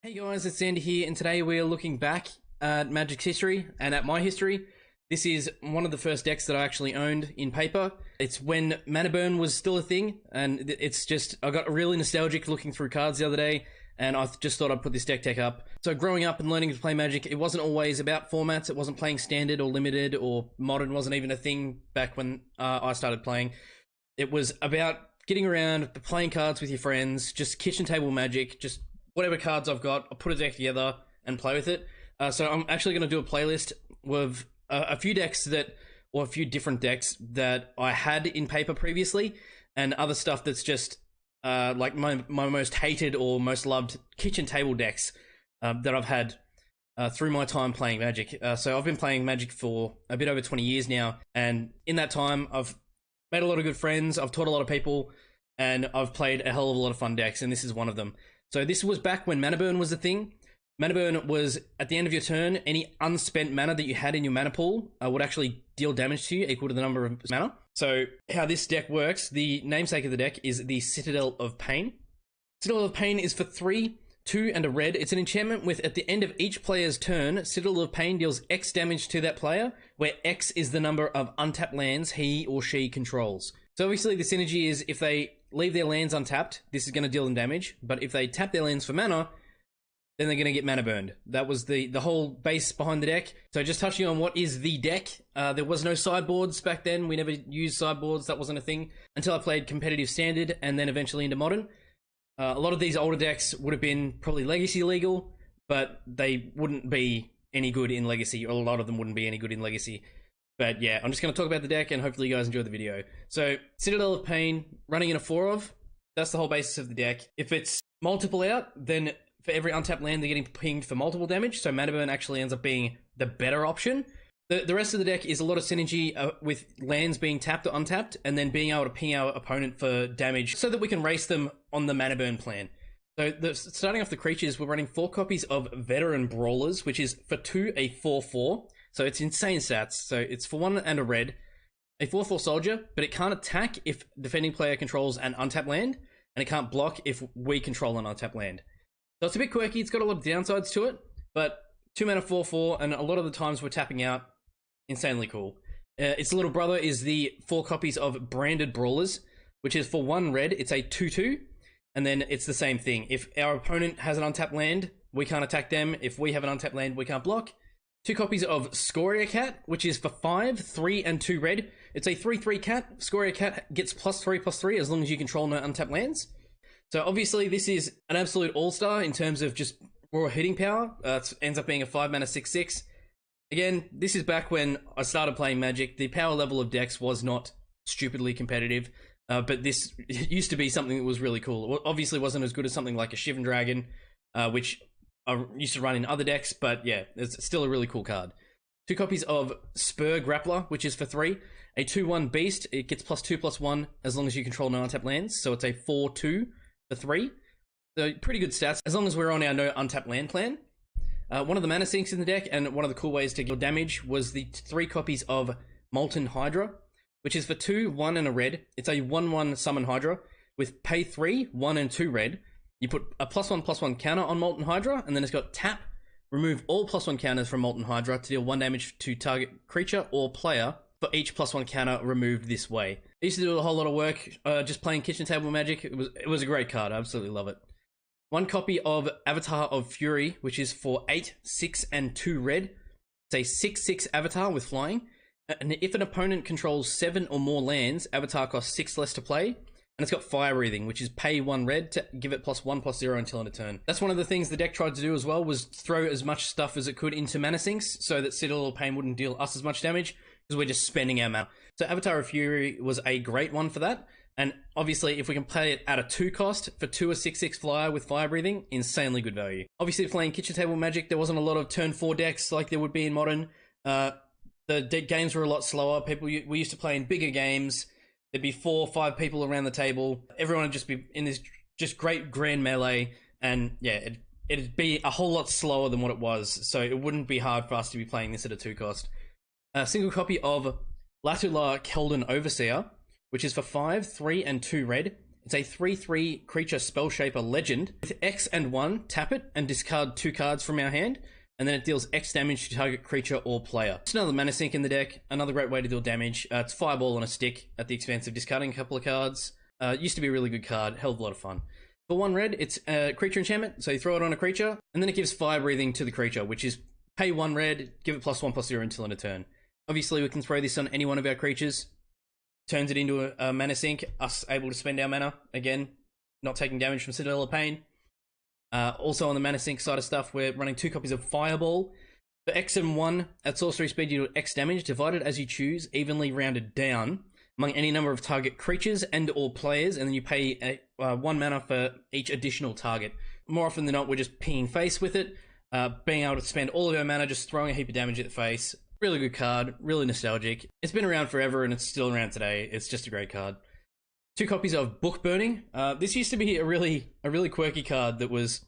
Hey guys, it's Zander here, and today we're looking back at Magic's history and at my history. This is one of the first decks that I actually owned in paper. It's when mana burn was still a thing, and it's just, I got really nostalgic looking through cards the other day, and I just thought I'd put this deck tech up. So growing up and learning to play Magic, it wasn't always about formats. It wasn't playing standard or limited, or modern wasn't even a thing back when I started playing. It was about getting around, playing cards with your friends, just kitchen table Magic, just whatever cards I've got, I'll put a deck together and play with it. So I'm actually going to do a playlist with a few decks or a few different decks that I had in paper previously, and other stuff that's just like my most hated or most loved kitchen table decks that I've had through my time playing Magic. So I've been playing Magic for a bit over 20 years now, and in that time I've made a lot of good friends, I've taught a lot of people, and I've played a hell of a lot of fun decks, and this is one of them. So this was back when mana burn was a thing. Mana burn was at the end of your turn, any unspent mana that you had in your mana pool would actually deal damage to you equal to the number of mana. So how this deck works, the namesake of the deck is the Citadel of Pain. Citadel of Pain is for 3, 2, and a red. It's an enchantment with, at the end of each player's turn, Citadel of Pain deals X damage to that player, where X is the number of untapped lands he or she controls. So obviously the synergy is if they leave their lands untapped, this is going to deal them damage, but if they tap their lands for mana, then they're going to get mana burned. That was the whole base behind the deck. So just touching on what is the deck, there was no sideboards back then. We never used sideboards. That wasn't a thing until I played competitive standard and then eventually into modern. A lot of these older decks would have been probably legacy legal, but they wouldn't be any good in legacy, or a lot of them wouldn't be any good in legacy. But yeah, I'm just going to talk about the deck and hopefully you guys enjoy the video. So, Citadel of Pain, running in a 4 of, that's the whole basis of the deck. If it's multiple out, then for every untapped land, they're getting pinged for multiple damage, so mana burn actually ends up being the better option. The rest of the deck is a lot of synergy with lands being tapped or untapped, and then being able to ping our opponent for damage so that we can race them on the mana burn plan. So, starting off the creatures, we're running 4 copies of Veteran Brawlers, which is for 2, a 4/4. So it's insane stats. So it's for 1 and a red, a 4/4 soldier, but it can't attack if defending player controls an untapped land, and it can't block if we control an untapped land. So it's a bit quirky, it's got a lot of downsides to it, but 2 mana 4/4, and a lot of the times we're tapping out. Insanely cool. Its little brother is the 4 copies of Branded Brawlers, which is for 1 red, it's a 2/2, and then it's the same thing. If our opponent has an untapped land, we can't attack them. If we have an untapped land, we can't block. 2 copies of Scoria Cat, which is for 5, 3, and 2 red. It's a 3/3 cat. Scoria Cat gets +3/+3 as long as you control no untapped lands. So obviously this is an absolute all-star in terms of just raw hitting power. It ends up being a 5 mana 6/6. Again, this is back when I started playing Magic. The power level of decks was not stupidly competitive, but this used to be something that was really cool. It obviously wasn't as good as something like a Shivan Dragon, which I used to run in other decks, but yeah, it's still a really cool card. 2 copies of Spur Grappler, which is for 3. A 2/1 beast, it gets +2/+1 as long as you control no untapped lands, so it's a 4/2 for 3. So pretty good stats, as long as we're on our no untapped land plan. One of the mana sinks in the deck, and one of the cool ways to get damage, was the 3 copies of Molten Hydra, which is for 2, 1, and a red. It's a 1/1 Summon Hydra, with pay 3, 1, and 2 red. You put a +1/+1 counter on Molten Hydra, and then it's got tap, remove all +1 counters from Molten Hydra to deal 1 damage to target creature or player for each +1 counter removed this way. I used to do a whole lot of work just playing kitchen table Magic. It was a great card. I absolutely love it. 1 copy of Avatar of Fury, which is for 8, 6, and 2 red. It's a 6/6 Avatar with flying. And if an opponent controls 7 or more lands, Avatar costs 6 less to play. And it's got Fire Breathing, which is pay 1 red to give it +1/+0 until end of turn. That's one of the things the deck tried to do as well, was throw as much stuff as it could into mana sinks, so that Citadel of Pain wouldn't deal us as much damage, because we're just spending our mana. So Avatar of Fury was a great one for that. And obviously, if we can play it at a 2 cost for 2 or 6/6 flyer with Fire Breathing, insanely good value. Obviously, playing kitchen table Magic, there wasn't a lot of turn 4 decks like there would be in modern. The games were a lot slower. We used to play in bigger games. There'd be 4 or 5 people around the table. Everyone would just be in this just great grand melee, and yeah, it'd be a whole lot slower than what it was. So it wouldn't be hard for us to be playing this at a 2 cost. A single copy of Latular Keldon Overseer, which is for 5, 3, and 2 red. It's a 3/3 creature spell shaper legend. With X and 1, tap it and discard 2 cards from our hand, and then it deals X damage to target creature or player. It's another mana sink in the deck, another great way to deal damage. It's Fireball on a stick at the expense of discarding a couple of cards. Used to be a really good card, hell of a lot of fun. For 1 red, it's a creature enchantment, so you throw it on a creature, and then it gives Fire Breathing to the creature, which is pay 1 red, give it +1/+0 until end of turn. Obviously, we can throw this on any one of our creatures, turns it into a mana sink, us able to spend our mana, again, not taking damage from Citadel of Pain. Also on the mana sink side of stuff, we're running 2 copies of Fireball. For X and 1, at sorcery speed you do X damage, divided as you choose, evenly rounded down, among any number of target creatures and or players, and then you pay 1 mana for each additional target. More often than not, we're just pinging face with it, being able to spend all of our mana just throwing a heap of damage at the face. Really good card, really nostalgic. It's been around forever and it's still around today. It's just a great card. 2 copies of Book Burning. This used to be a really quirky card that was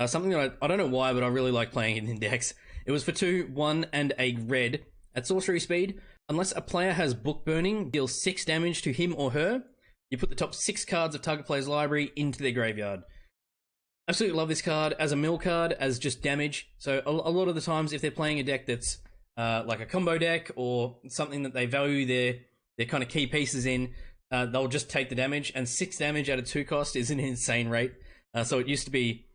something that I don't know why, but I really like playing it in decks. It was for 2, 1, and a red. At sorcery speed, unless a player has Book Burning, deal 6 damage to him or her, you put the top 6 cards of target player's library into their graveyard. Absolutely love this card as a mill card, as just damage. So a lot of the times, if they're playing a deck that's like a combo deck or something that they value their kind of key pieces in, they'll just take the damage, and 6 damage at a 2 cost is an insane rate. So it used to be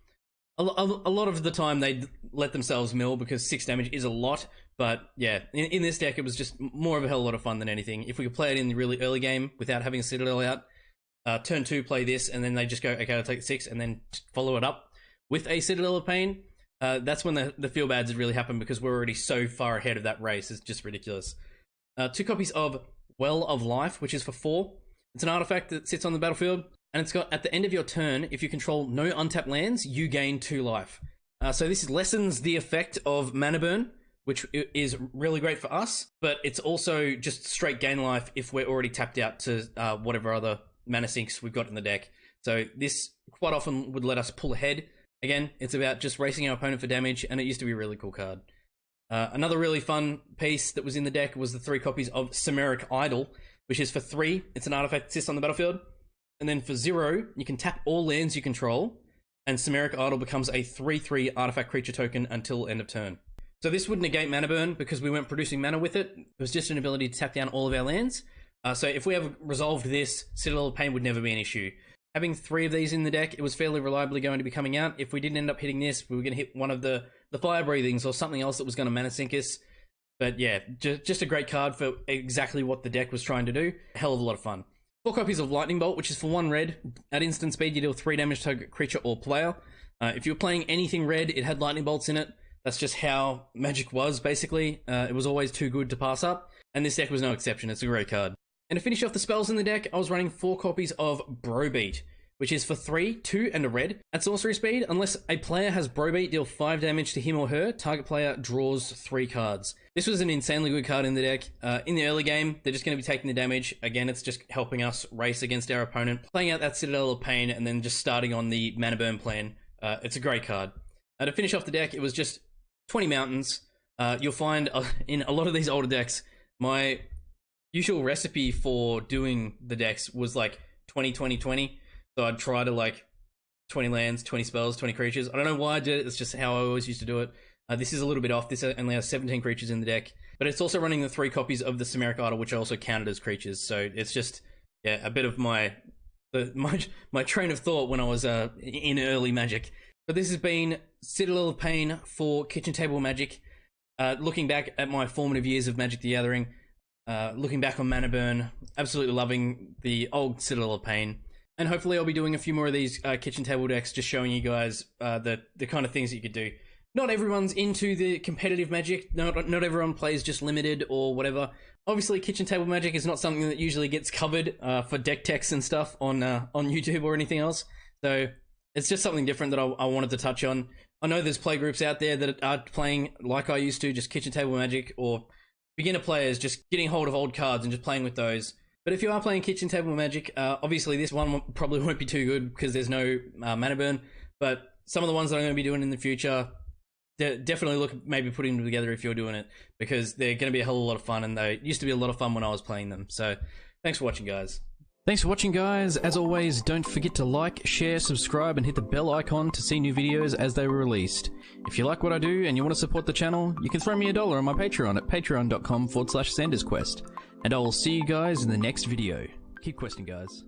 a lot of the time they'd let themselves mill because 6 damage is a lot. But yeah, in this deck it was just more of a hell of a lot of fun than anything. If we could play it in the really early game without having a Citadel out, turn 2 play this, and then they just go, okay, I'll take 6, and then follow it up with a Citadel of Pain. That's when the feel bads really happen, because we're already so far ahead of that race. It's just ridiculous. 2 copies of Well of Life, which is for 4. It's an artifact that sits on the battlefield, and it's got, at the end of your turn, if you control no untapped lands, you gain 2 life. So this lessens the effect of mana burn, which is really great for us, but it's also just straight gain life if we're already tapped out to whatever other mana sinks we've got in the deck. So this quite often would let us pull ahead. Again, it's about just racing our opponent for damage, and it used to be a really cool card. Another really fun piece that was in the deck was the 3 copies of Samaric Idol, which is for 3. It's an artifact that sits on the battlefield. And then for 0, you can tap all lands you control, and Samaric Idol becomes a 3/3 artifact creature token until end of turn. So this would negate mana burn because we weren't producing mana with it. It was just an ability to tap down all of our lands. So if we ever resolved this, Citadel of Pain would never be an issue. Having 3 of these in the deck, it was fairly reliably going to be coming out. If we didn't end up hitting this, we were going to hit one of the Fire Breathings or something else that was going to mana sink us. But yeah, just a great card for exactly what the deck was trying to do. Hell of a lot of fun. 4 copies of Lightning Bolt, which is for 1 red. At instant speed, you deal 3 damage to a creature or player. If you were playing anything red, it had Lightning Bolts in it. That's just how Magic was, basically. It was always too good to pass up, and this deck was no exception. It's a great card. And to finish off the spells in the deck, I was running 4 copies of Brobeat, which is for 3, 2, and a red. At sorcery speed, unless a player has Brobeat, deal 5 damage to him or her, target player draws 3 cards. This was an insanely good card in the deck. In the early game, they're just going to be taking the damage. Again, it's just helping us race against our opponent, playing out that Citadel of Pain, and then just starting on the mana burn plan. It's a great card. To finish off the deck, it was just 20 mountains. You'll find in a lot of these older decks, my usual recipe for doing the decks was like 20, 20, 20. So I'd try to like 20 lands, 20 spells, 20 creatures. I don't know why I did it. It's just how I always used to do it. This is a little bit off. This only has 17 creatures in the deck, but it's also running the 3 copies of the Samaric Idol, which I also counted as creatures. So it's just, yeah, a bit of my train of thought when I was in early Magic. But this has been Citadel of Pain for Kitchen Table Magic. Looking back at my formative years of Magic the Gathering, looking back on mana burn, absolutely loving the old Citadel of Pain. And hopefully I'll be doing a few more of these kitchen table decks, just showing you guys the kind of things that you could do. Not everyone's into the competitive Magic. Not everyone plays just limited or whatever. Obviously, kitchen table Magic is not something that usually gets covered for deck techs and stuff on YouTube or anything else. So it's just something different that I wanted to touch on. I know there's play groups out there that are playing like I used to, just kitchen table Magic, or beginner players just getting hold of old cards and just playing with those. But if you are playing kitchen table Magic, obviously this one probably won't be too good because there's no mana burn. But some of the ones that I'm going to be doing in the future, definitely look at maybe putting them together if you're doing it, because they're going to be a hell of a lot of fun, and they used to be a lot of fun when I was playing them. So thanks for watching, guys. Thanks for watching, guys. As always, don't forget to like, share, subscribe, and hit the bell icon to see new videos as they were released. If you like what I do and you want to support the channel, you can throw me $1 on my Patreon at patreon.com/ZandersQuest. And I will see you guys in the next video. Keep questing, guys.